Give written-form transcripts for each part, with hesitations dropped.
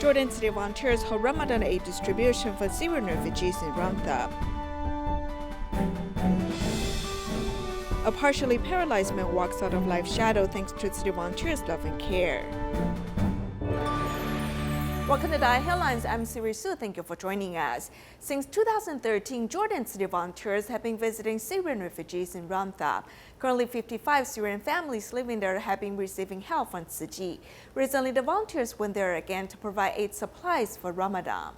Jordan City volunteers hold Ramadan aid distribution for Syrian refugees in Ramtha. A partially paralyzed man walks out of life's shadow thanks to city volunteers' love and care. Welcome to DaAi Headlines. I'm Siri Su. Thank you for joining us. Since 2013, Jordan City volunteers have been visiting Syrian refugees in Ramtha. Currently, 55 Syrian families living there have been receiving help from Tzu Chi. Recently, the volunteers went there again to provide aid supplies for Ramadan.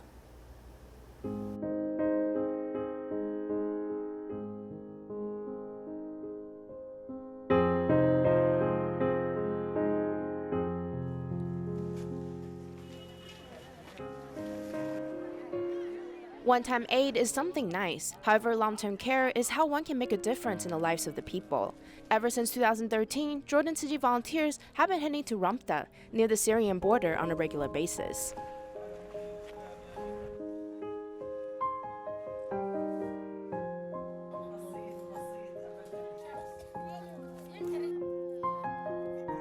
One-time aid is something nice. However, long-term care is how one can make a difference in the lives of the people. Ever since 2013, Jordan City volunteers have been heading to Ramtha, near the Syrian border, on a regular basis.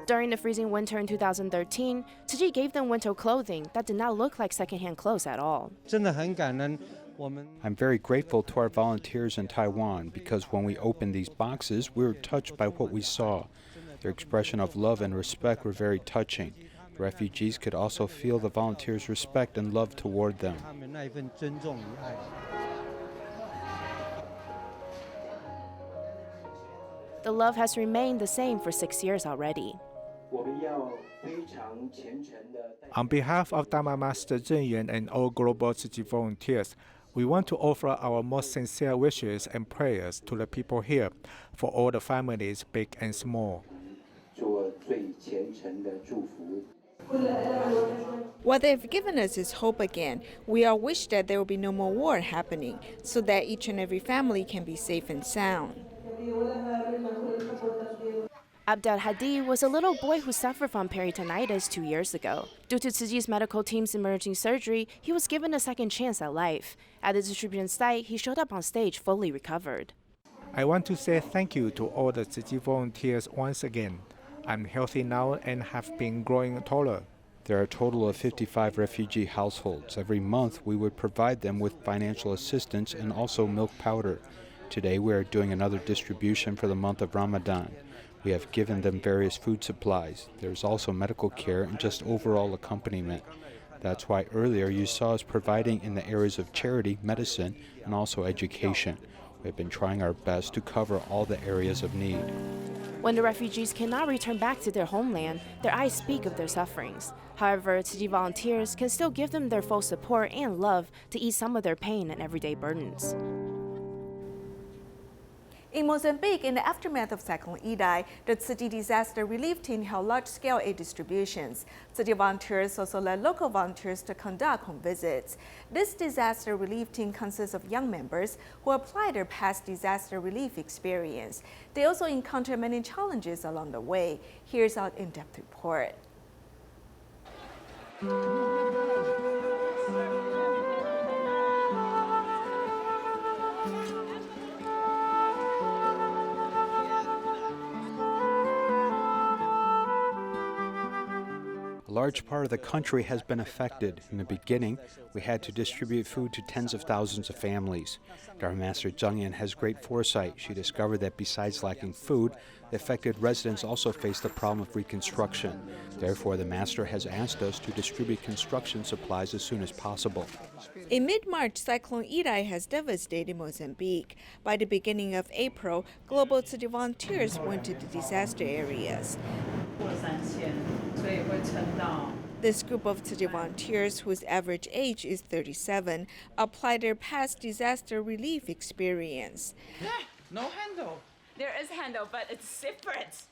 During the freezing winter in 2013, Tzu Chi gave them winter clothing that did not look like secondhand clothes at all. I'm very grateful to our volunteers in Taiwan because when we opened these boxes, we were touched by what we saw. Their expression of love and respect were very touching. The refugees could also feel the volunteers' respect and love toward them. The love has remained the same for 6 years already. On behalf of Dharma Master Zhen Yuan and all global Tzu Chi volunteers, we want to offer our most sincere wishes and prayers to the people here, for all the families, big and small. What they've given us is hope again. We all wish that there will be no more war happening, so that each and every family can be safe and sound. Abdel Hadi was a little boy who suffered from peritonitis 2 years ago. Due to Tzu Chi's medical team's emergency surgery, he was given a second chance at life. At the distribution site, he showed up on stage fully recovered. I want to say thank you to all the Tzu Chi volunteers once again. I'm healthy now and have been growing taller. There are a total of 55 refugee households. Every month, we would provide them with financial assistance and also milk powder. Today, we are doing another distribution for the month of Ramadan. We have given them various food supplies. There's also medical care and just overall accompaniment. That's why earlier you saw us providing in the areas of charity, medicine, and also education. We've been trying our best to cover all the areas of need. When the refugees cannot return back to their homeland, their eyes speak of their sufferings. However, Tzu Chi volunteers can still give them their full support and love to ease some of their pain and everyday burdens. In Mozambique, in the aftermath of Cyclone Idai, the Tzu Chi disaster relief team held large-scale aid distributions. Tzu Chi volunteers also led local volunteers to conduct home visits. This disaster relief team consists of young members who apply their past disaster relief experience. They also encounter many challenges along the way. Here's our in-depth report. A large part of the country has been affected. In the beginning, we had to distribute food to tens of thousands of families. Dharma Master Zheng Yan has great foresight. She discovered that besides lacking food, the affected residents also face the problem of reconstruction. Therefore, the Master has asked us to distribute construction supplies as soon as possible. In mid-March, Cyclone Idai has devastated Mozambique. By the beginning of April, global Tzu Chi volunteers went to the disaster areas. This group of Tzu Chi volunteers, whose average age is 37, apply their past disaster relief experience. No handle. There is handle, but it's separate.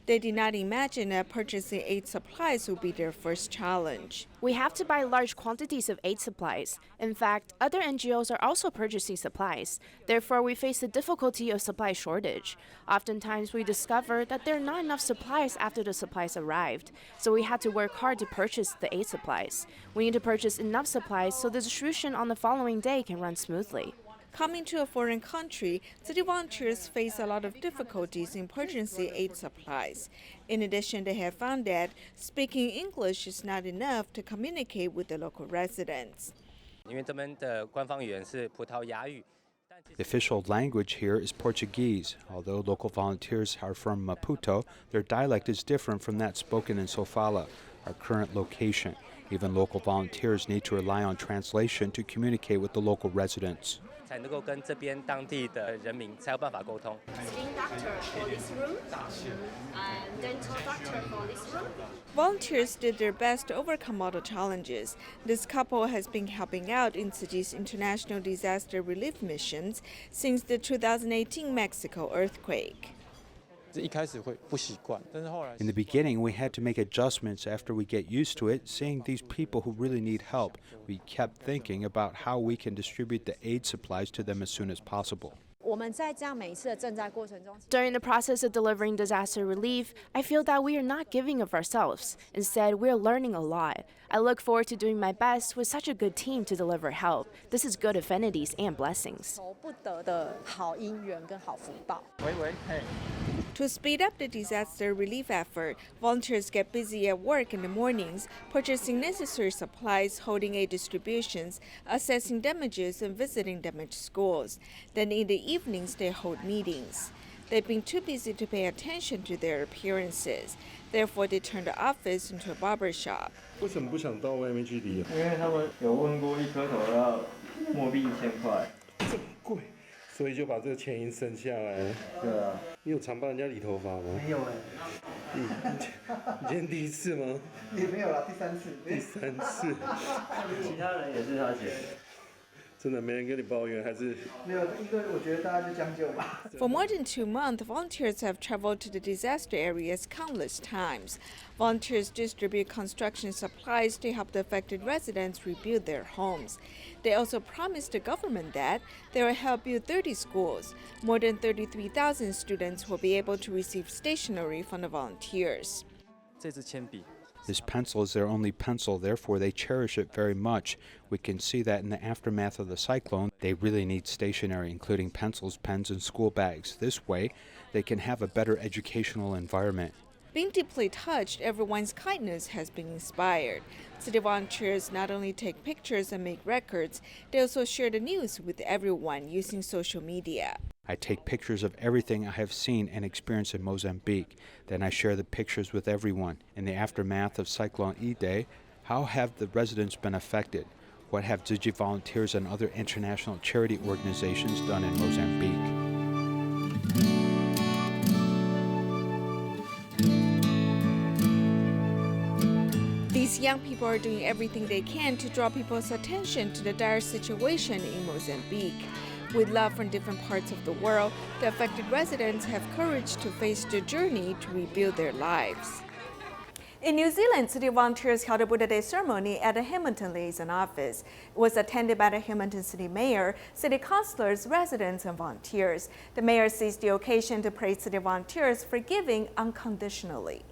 They did not imagine that purchasing aid supplies would be their first challenge. We have to buy large quantities of aid supplies. In fact, other NGOs are also purchasing supplies. Therefore, we face the difficulty of supply shortage. Oftentimes, we discover that there are not enough supplies after the supplies arrived. So we had to work hard to purchase the aid supplies. We need to purchase enough supplies so the distribution on the following day can run smoothly. Coming to a foreign country, city volunteers face a lot of difficulties in purchasing aid supplies. In addition, they have found that speaking English is not enough to communicate with the local residents. 因为这边的官方语言是葡萄牙语。 The official language here is Portuguese. Although local volunteers are from Maputo, their dialect is different from that spoken in Sofala, our current location. Even local volunteers need to rely on translation to communicate with the local residents. 才能够跟这边当地的人民才有办法沟通。 Skin doctor for this room, and dental doctor for this room. Volunteers did their best to overcome all the challenges. This couple has been helping out in Tzu Chi's international disaster relief missions since the 2018 Mexico earthquake. In the beginning, we had to make adjustments after we get used to it, seeing these people who really need help. We kept thinking about how we can distribute the aid supplies to them as soon as possible. During the process of delivering disaster relief, I feel that we are not giving of ourselves. Instead, we are learning a lot. I look forward to doing my best with such a good team to deliver help. This is good affinities and blessings. To speed up the disaster relief effort, volunteers get busy at work in the mornings, purchasing necessary supplies, holding aid distributions, assessing damages, and visiting damaged schools. Then in the evenings, they hold meetings. They've been too busy to pay attention to their appearances. Therefore, they turn the office into a barber shop. 为什么不想到外面去理啊？因为他们有问过一颗头要墨币1000块。这么贵，所以就把这个钱银省下来。对啊。你有常帮人家理头发吗？没有哎。你今天第一次吗？也没有啦，第3次。第3次。其他人也是他写的。 真的没人跟你抱怨，还是没有，因为我觉得大家就将就吧。For more than 2 months, volunteers have traveled to the disaster areas countless times. Volunteers distribute construction supplies to help the affected residents rebuild their homes. They also promised the government that they will help build 30 schools. More than 33,000 students will be able to receive stationery from the volunteers. 这支铅笔。 This pencil is their only pencil, therefore they cherish it very much. We can see that in the aftermath of the cyclone, they really need stationery, including pencils, pens, and school bags. This way, they can have a better educational environment. Being deeply touched, everyone's kindness has been inspired. City volunteers not only take pictures and make records, they also share the news with everyone using social media. I take pictures of everything I have seen and experienced in Mozambique. Then I share the pictures with everyone. In the aftermath of Cyclone Idai, how have the residents been affected? What have Tzu Chi volunteers and other international charity organizations done in Mozambique? These young people are doing everything they can to draw people's attention to the dire situation in Mozambique. With love from different parts of the world, the affected residents have courage to face the journey to rebuild their lives. In New Zealand, city volunteers held a Buddha Day ceremony at the Hamilton Liaison Office. It was attended by the Hamilton City Mayor, city councillors, residents, and volunteers. The mayor seized the occasion to praise city volunteers for giving unconditionally.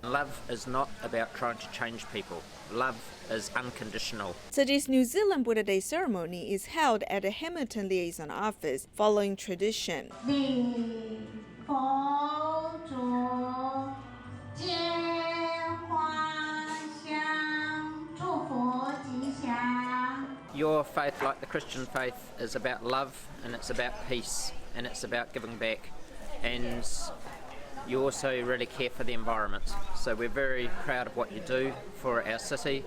Love is not about trying to change people. Love is unconditional. Today's New Zealand Buddha Day ceremony is held at the Hamilton Liaison Office, following tradition. Your faith, like the Christian faith, is about love, and it's about peace, and it's about giving back. And you also really care for the environment. So we're very proud of what you do for our city,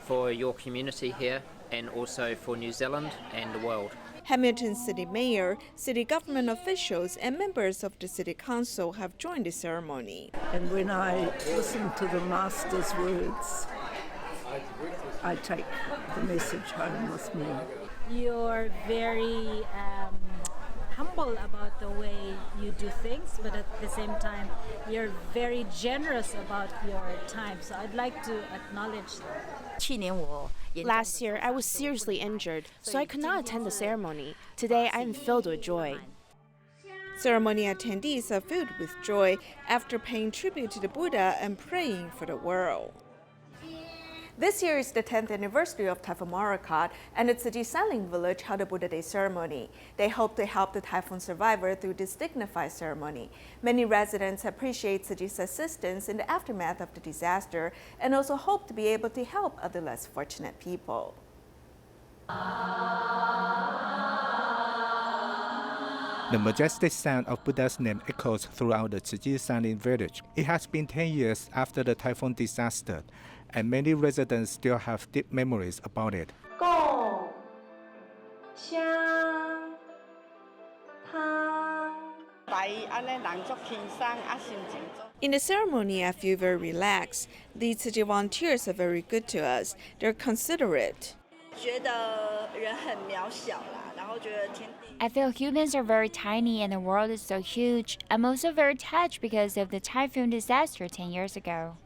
for your community here, and also for New Zealand and the world. Hamilton City Mayor, city government officials, and members of the City Council have joined the ceremony. And when I listen to the Master's words, I take the message home with me. You're very humble about the way you do things, but at the same time, you're very generous about your time. So I'd like to acknowledge that. Last year, I was seriously injured, so I could not attend the ceremony. Today, I am filled with joy. Ceremony attendees are filled with joy after paying tribute to the Buddha and praying for the world. This year is the 10th anniversary of Typhoon Morakot, and the Tzu Chi Sailing Village held a Buddha Day ceremony. They hope to help the typhoon survivor through this dignified ceremony. Many residents appreciate Tzu Chi's assistance in the aftermath of the disaster and also hope to be able to help other less fortunate people. The majestic sound of Buddha's name echoes throughout the Tzu Chi Sailing Village. It has been 10 years after the typhoon disaster, and many residents still have deep memories about it. In the ceremony, I feel very relaxed. The Tzu Chi volunteers are very good to us. They're considerate. I feel humans are very tiny and the world is so huge. I'm also very touched because of the typhoon disaster 10 years ago.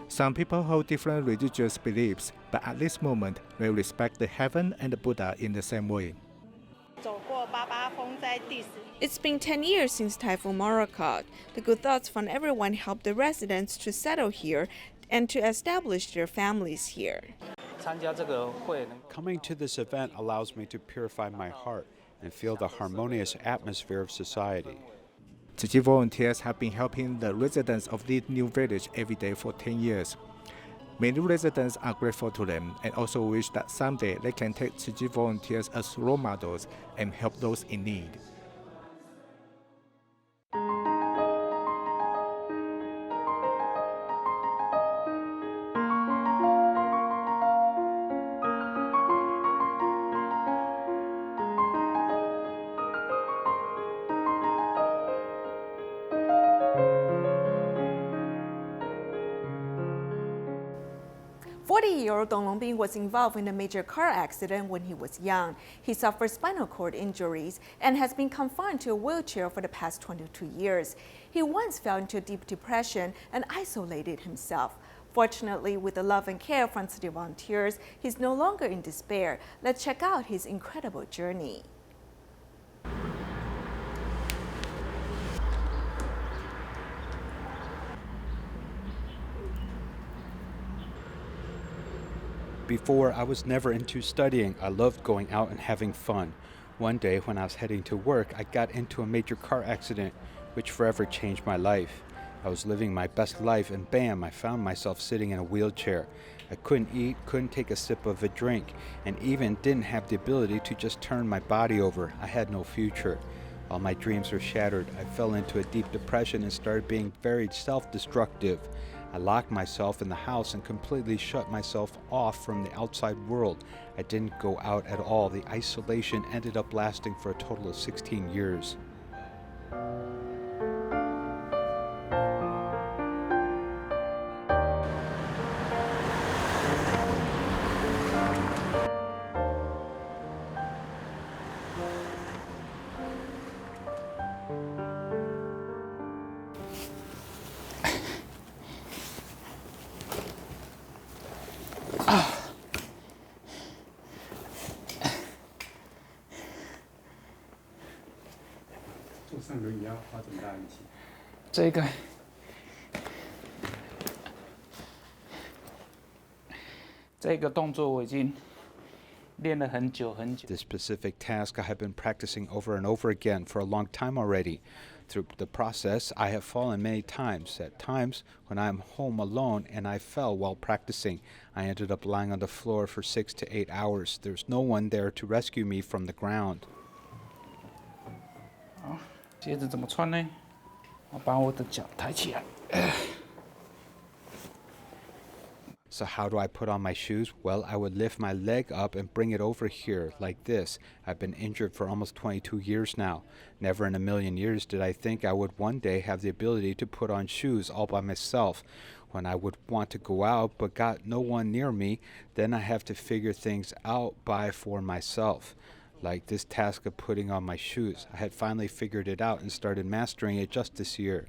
Some people hold different religious beliefs, but at this moment, they respect the heaven and the Buddha in the same way. It's been 10 years since Typhoon Morakot. The good thoughts from everyone helped the residents to settle here and to establish their families here. Coming to this event allows me to purify my heart and feel the harmonious atmosphere of society. Tzu Chi volunteers have been helping the residents of this new village every day for 10 years. Many residents are grateful to them and also wish that someday they can take Tzu Chi volunteers as role models and help those in need. Forty-year-old Dong Longbin was involved in a major car accident when he was young. He suffered spinal cord injuries and has been confined to a wheelchair for the past 22 years. He once fell into a deep depression and isolated himself. Fortunately, with the love and care from Tzu Chi volunteers, he's no longer in despair. Let's check out his incredible journey. Before, I was never into studying. I loved going out and having fun. One day, when I was heading to work, I got into a major car accident, which forever changed my life. I was living my best life, and bam, I found myself sitting in a wheelchair. I couldn't eat, couldn't take a sip of a drink, and even didn't have the ability to just turn my body over. I had no future. All my dreams were shattered. I fell into a deep depression and started being very self-destructive. I locked myself in the house and completely shut myself off from the outside world. I didn't go out at all. The isolation ended up lasting for a total of 16 years. This specific task I have been practicing over and over again for a long time already. Through the process, I have fallen many times. At times, when I am home alone and I fell while practicing, I ended up lying on the floor for 6 to 8 hours. There's no one there to rescue me from the ground. So how do I put on my shoes? Well, I would lift my leg up and bring it over here, like this. I've been injured for almost 22 years now. Never in a million years did I think I would one day have the ability to put on shoes all by myself. When I would want to go out but got no one near me, then I have to figure things out for myself. Like this task of putting on my shoes. I had finally figured it out and started mastering it just this year.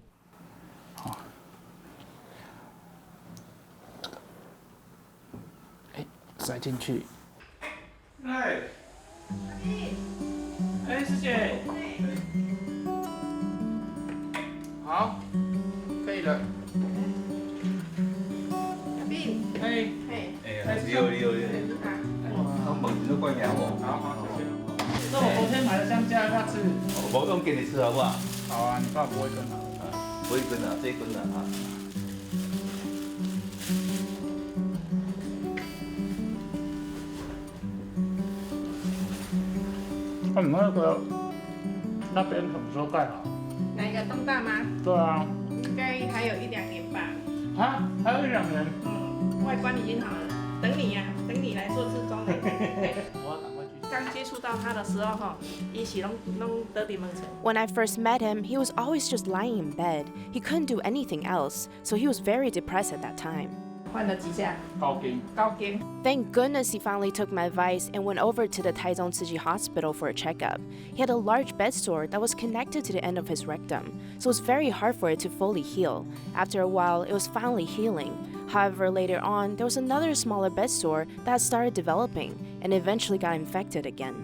这我昨天买的香蕉，要吃。我用给你吃好不好？好啊，你爸剥一根啊。剥一根啊，这一根啊。那边什么时候盖好？哪一个东大吗？对啊。应该还有1-2年吧。啊，还有1-2年。外观已经好了，等你呀、等你来做志工。我要赶快去。刚接触到他的时候，一起弄得你们成。When I first met him, he was always just lying in bed. He couldn't do anything else, so he was very depressed at that time. 换了几下？高筋。Thank goodness he finally took my advice and went over to the Taichung Tzu Chi hospital for a checkup. He had a large bed sore that was connected to the end of his rectum, so it was very hard for it to fully heal. After a while, it was finally healing. However, later on, there was another smaller bed sore that started developing and eventually got infected again.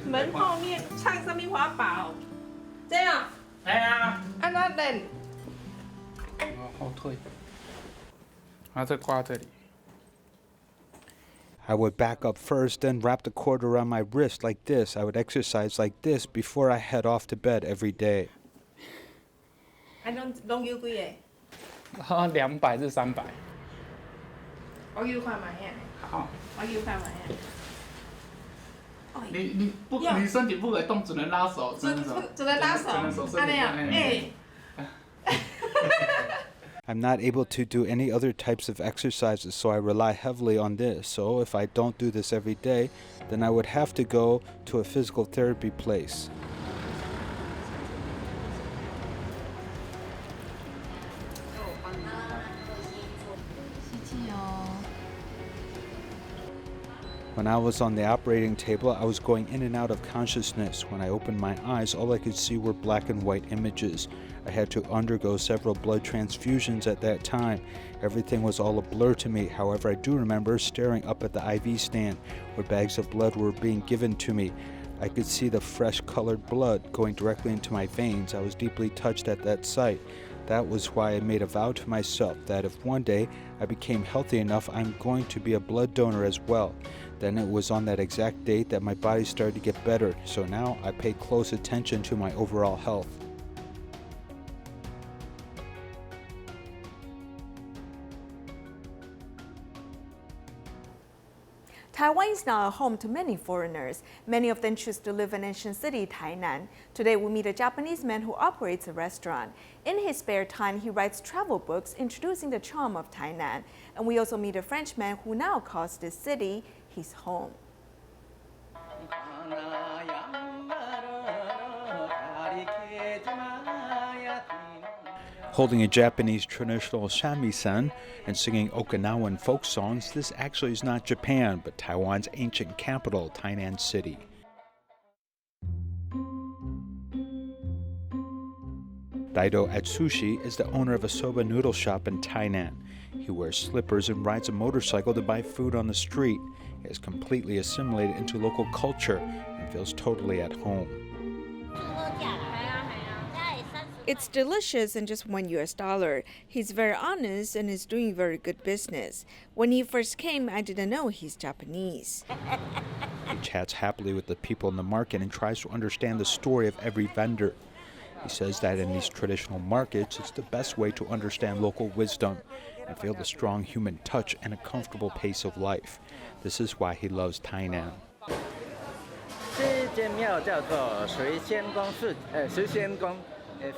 门后面唱上面华宝，这样。哎呀。按那等。后退。然后再挂这里。I would back up first, then wrap the cord around my wrist like this. I would exercise like this before I head off to bed every day. 还弄有几个？200至300。我要看买呀。好。我要看买呀。你身体不可以动，只能拉手，只能拉手。安尼啊，I'm not able to do any other types of exercises, so I rely heavily on this. So if I don't do this every day, then I would have to go to a physical therapy place. When I was on the operating table, I was going in and out of consciousness. When I opened my eyes, all I could see were black and white images. I had to undergo several blood transfusions at that time. Everything was all a blur to me. However, I do remember staring up at the IV stand where bags of blood were being given to me. I could see the fresh colored blood going directly into my veins. I was deeply touched at that sight. That was why I made a vow to myself that if one day I became healthy enough, I'm going to be a blood donor as well. Then it was on that exact date that my body started to get better, so now I pay close attention to my overall health. Taiwan is now a home to many foreigners. Many of them choose to live in ancient city Tainan. Today we meet a Japanese man who operates a restaurant. In his spare time, he writes travel books introducing the charm of Tainan. And we also meet a Frenchman who now calls this city his home. Holding a Japanese traditional shamisen and singing Okinawan folk songs, this actually is not Japan, but Taiwan's ancient capital, Tainan City. Daido at Tzu Chi is the owner of a soba noodle shop in Tainan. He wears slippers and rides a motorcycle to buy food on the street. He has completely assimilated into local culture and feels totally at home. It's delicious and just $1. He's very honest and is doing very good business. When he first came, I didn't know he's Japanese. He chats happily with the people in the market and tries to understand the story of every vendor. He says that in these traditional markets, it's the best way to understand local wisdom and feel the strong human touch and a comfortable pace of life. This is why he loves Tainan.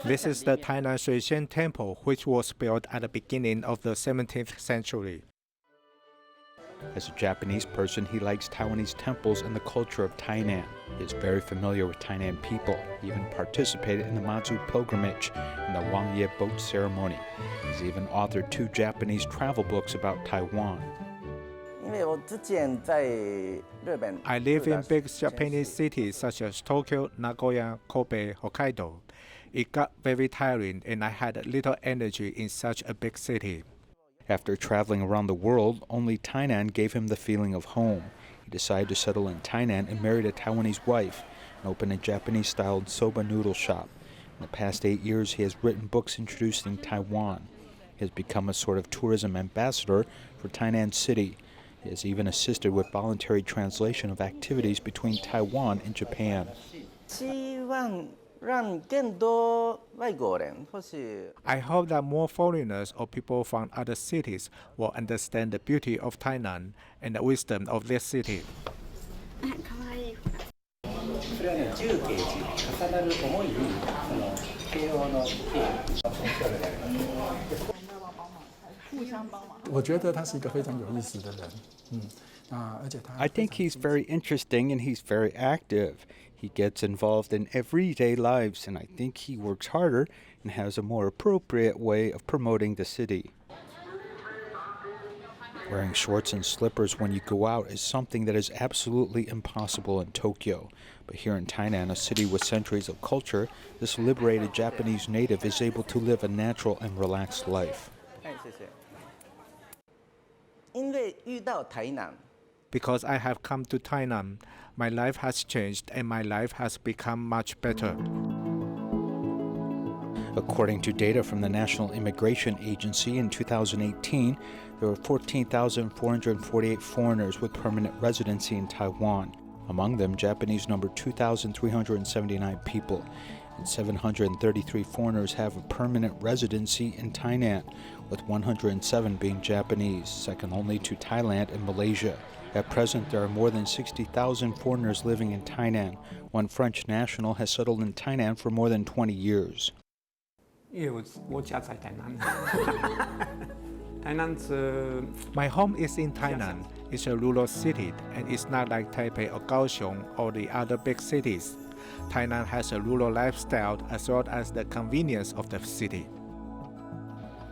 This is the Tainan Shuixian Temple, which was built at the beginning of the 17th century. As a Japanese person, he likes Taiwanese temples and the culture of Tainan. He is very familiar with Tainan people. He even participated in the Mazu pilgrimage and the Wangye boat ceremony. He's even authored 2 Japanese travel books about Taiwan. I live in big Japanese cities such as Tokyo, Nagoya, Kobe, Hokkaido. It got very tiring and I had little energy in such a big city. After traveling around the world, only Tainan gave him the feeling of home. He decided to settle in Tainan and married a Taiwanese wife and opened a Japanese-styled soba noodle shop. In the past 8 years, he has written books introducing Taiwan. He has become a sort of tourism ambassador for Tainan City. He has even assisted with voluntary translation of activities between Taiwan and Japan. I hope that more foreigners or people from other cities will understand the beauty of Tainan and the wisdom of this city. I think he's very interesting and he's very active. He gets involved in everyday lives, and I think he works harder and has a more appropriate way of promoting the city. Wearing shorts and slippers when you go out is something that is absolutely impossible in Tokyo. But here in Tainan, a city with centuries of culture, this liberated Japanese native is able to live a natural and relaxed life. Because I have come to Tainan, my life has changed and my life has become much better. According to data from the National Immigration Agency in 2018, there were 14,448 foreigners with permanent residency in Taiwan. Among them, Japanese numbered 2,379 people, and 733 foreigners have a permanent residency in Tainan, with 107 being Japanese, second only to Thailand and Malaysia. At present, there are more than 60,000 foreigners living in Tainan. One French national has settled in Tainan for more than 20 years. My home is in Tainan. It's a rural city, and it's not like Taipei or Kaohsiung or the other big cities. Tainan has a rural lifestyle as well as the convenience of the city.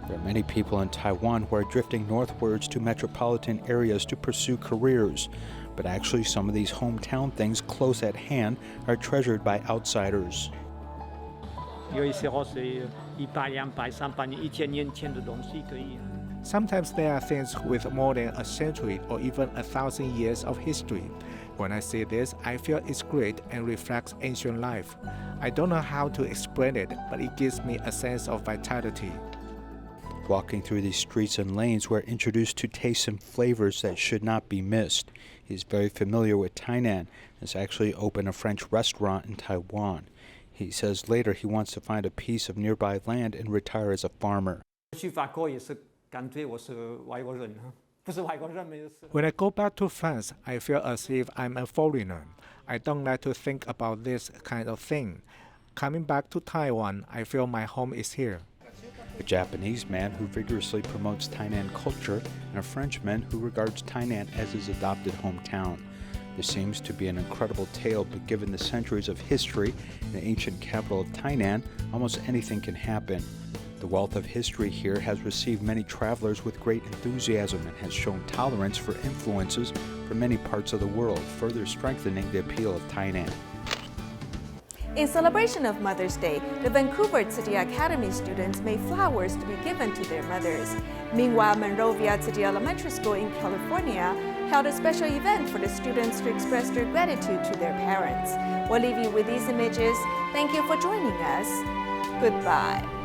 There are many people in Taiwan who are drifting northwards to metropolitan areas to pursue careers, but actually some of these hometown things close at hand are treasured by outsiders. Sometimes there are things with more than a century or even 1,000 years of history. When I see this, I feel it's great and reflects ancient life. I don't know how to explain it, but it gives me a sense of vitality. Walking through these streets and lanes, we're introduced to tastes and flavors that should not be missed. He's very familiar with Tainan and has actually opened a French restaurant in Taiwan. He says later he wants to find a piece of nearby land and retire as a farmer. When I go back to France, I feel as if I'm a foreigner. I don't like to think about this kind of thing. Coming back to Taiwan, I feel my home is here. A Japanese man who vigorously promotes Tainan culture, and a Frenchman who regards Tainan as his adopted hometown. This seems to be an incredible tale, but given the centuries of history in the ancient capital of Tainan, almost anything can happen. The wealth of history here has received many travelers with great enthusiasm and has shown tolerance for influences from many parts of the world, further strengthening the appeal of Tainan. In celebration of Mother's Day, the Vancouver Tzu Chi Academy students made flowers to be given to their mothers. Meanwhile, Monrovia Tzu Chi Elementary School in California held a special event for the students to express their gratitude to their parents. We'll leave you with these images. Thank you for joining us. Goodbye.